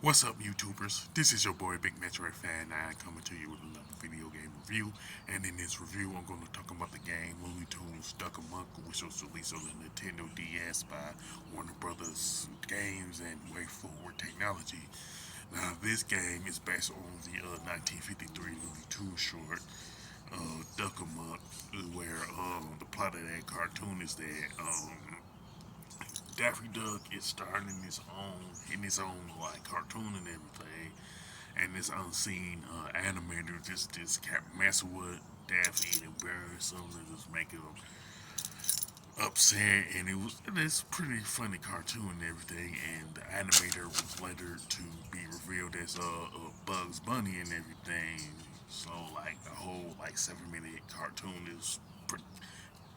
What's up, YouTubers? This is your boy Big Metroid Fan 9 coming to you with another video game review. And in this review, I'm going to talk about the game Looney Tunes Duck Amuck, which was released on the Nintendo DS by Warner Brothers Games and WayForward Technology. Now, this game is based on the 1953 Looney Tunes short Duck Amuck, where the plot of that cartoon is that Daffy Duck is starring in his own like cartoon and everything, and this unseen animator just kept messing with Daffy and embarrassing him and just making him upset, and it's a pretty funny cartoon and everything. And the animator was later to be revealed as Bugs Bunny and everything. So like the whole like 7 minute cartoon is pretty,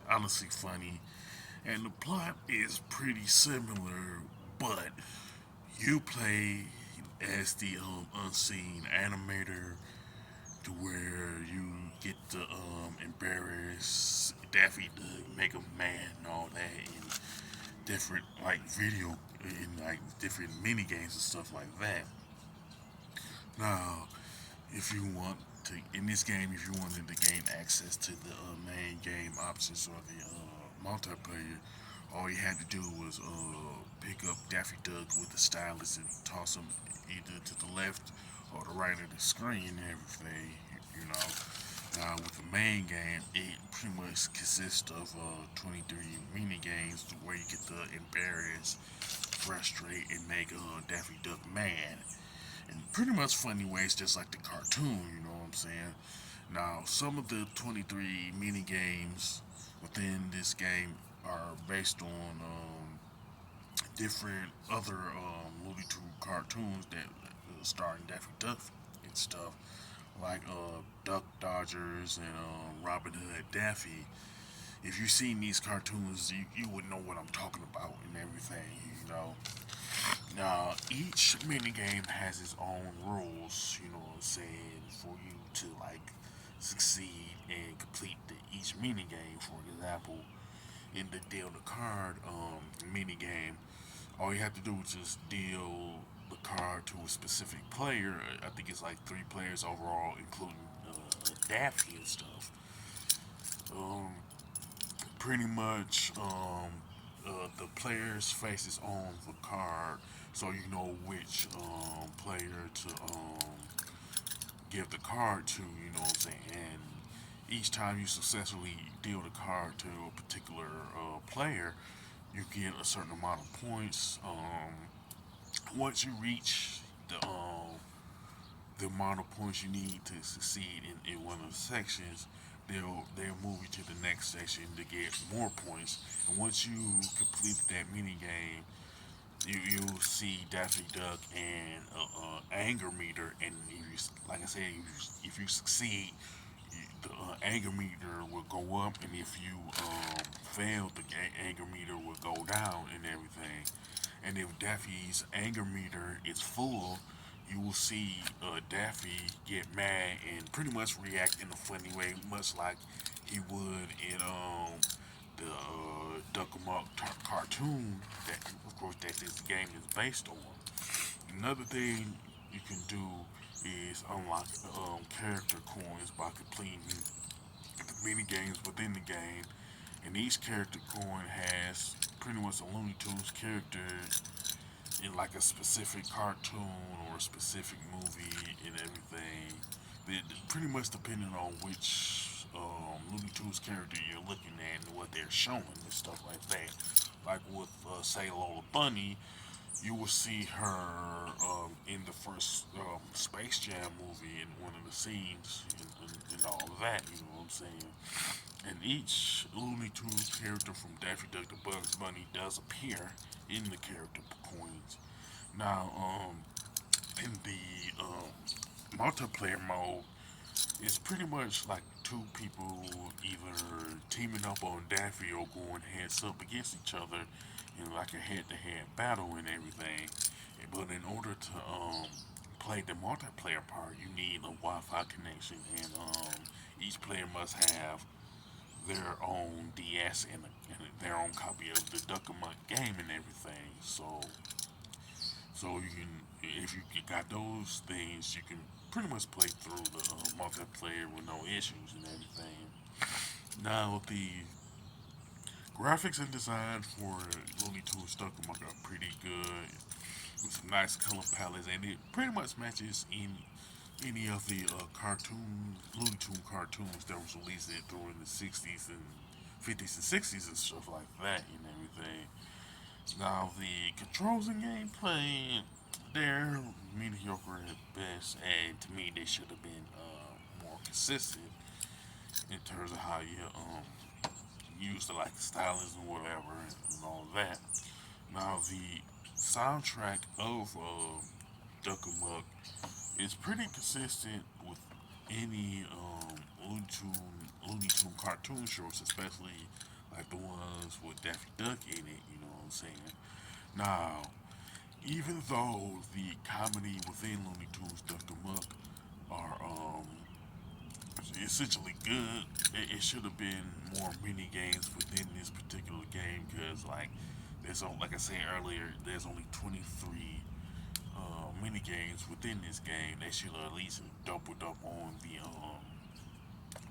honestly funny, and the plot is pretty similar, but you play as the unseen animator to where you get to embarrass Daffy to make him mad and all that, and different like video and like different mini games and stuff like that. Now, if you want to in this game, if you wanted to gain access to the main game options or the multiplayer, all you had to do was pick up Daffy Duck with the stylus and toss him either to the left or the right of the screen and everything. You know. Now with the main game, it pretty much consists of 23 mini games where you get to embarrass, frustrate, and make Daffy Duck mad in pretty much funny ways, just like the cartoon. You know what I'm saying? Now, some of the 23 mini games within this game are based on different other Looney Tunes cartoons that starring Daffy Duck and stuff, like Duck Dodgers and Robin Hood Daffy. If you've seen these cartoons, you would know what I'm talking about and everything, you know. Now, each minigame has its own rules, you know what I'm saying, for you to like succeed and complete each minigame. For example, in the deal the card minigame, all you have to do is just deal the card to a specific player. I think it's like 3 players overall, including Daffy and stuff. Um, Pretty much the player's face is on the card, so you know which player to give the card to. You know what I'm saying? And each time you successfully deal the card to a particular player, you get a certain amount of points. Once you reach the amount of points you need to succeed in one of the sections, they'll move you to the next section to get more points. And once you complete that mini game, you'll see Daffy Duck and anger meter, and if you, like I said, if you succeed, the anger meter will go up, and if you fail, the anger meter will go down and everything. And if Daffy's anger meter is full, you will see Daffy get mad and pretty much react in a funny way, much like he would in the Duck 'em Up cartoon that, of course, that this game is based on. Another thing you can do is unlock character coins by completing the mini games within the game, and each character coin has pretty much a Looney Tunes character in like a specific cartoon or a specific movie and everything. Pretty much depending on which Looney Tunes character you're looking at and what they're showing and stuff like that. Like with say Lola Bunny, you will see her in the first Space Jam movie in one of the scenes and all of that. You know what I'm saying? And each Looney Tunes character from Daffy Duck to Bugs Bunny does appear in the character coins. Now, in the multiplayer mode, it's pretty much like two people either teaming up on Daffy or going heads up against each other in like a head-to-head battle and everything. But in order to play the multiplayer part, you need a Wi-Fi connection, and each player must have their own DS and their own copy of the Duck 'em Up game and everything. So So you can, if you got those things, you can pretty much play through the multiplayer with no issues and everything. Now the graphics and design for Looney Tunes Duck Amuck are pretty good with some nice color palettes, and it pretty much matches in any of the Looney Tune cartoons that was released during the 60s and 50s and 60s and stuff like that and everything. Now, the controls and gameplay, they're mediocre at best, and to me, they should have been more consistent in terms of how you use the like stylism and whatever and all of that. Now, the soundtrack of Duck 'Em Up is pretty consistent with any Looney Tune cartoon shows, especially like the ones with Daffy Duck in it. You know what I'm saying? Now, even though the comedy within Looney Tunes Duck Amuck are essentially good, it should have been more mini games within this particular game because like I said earlier, there's only 23 mini games within this game. They should have at least doubled up on the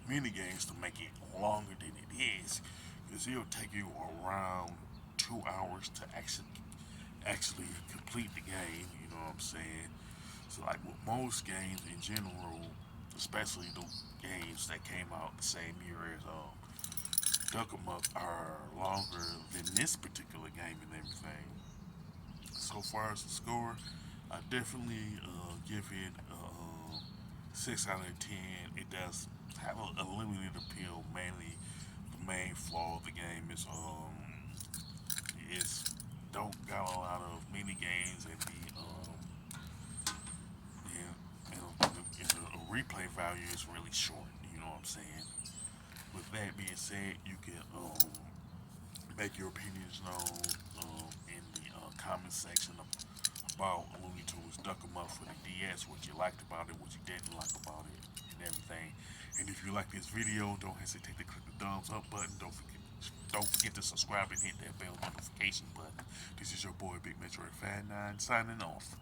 mini games to make it longer than it is because it'll take you around 2 hours to actually complete the game. You know what I'm saying? So like with most games in general, especially the games that came out the same year as Duck 'Em Up, are longer than this particular game and everything. So far as the score, I definitely give it a 6 out of 10. It does have a limited appeal. Mainly, the main flaw of the game is it's don't got a lot of mini games and the replay value is really short. You know what I'm saying? With that being said, you can make your opinions known in the comment section about Looney Tunes Duck 'Em Up for the DS, what you liked about it, what you didn't like about it, and everything. And if you like this video, don't hesitate to click the thumbs up button. Don't forget to subscribe and hit that bell notification button. This is your boy Big Metroid Fan 9 signing off.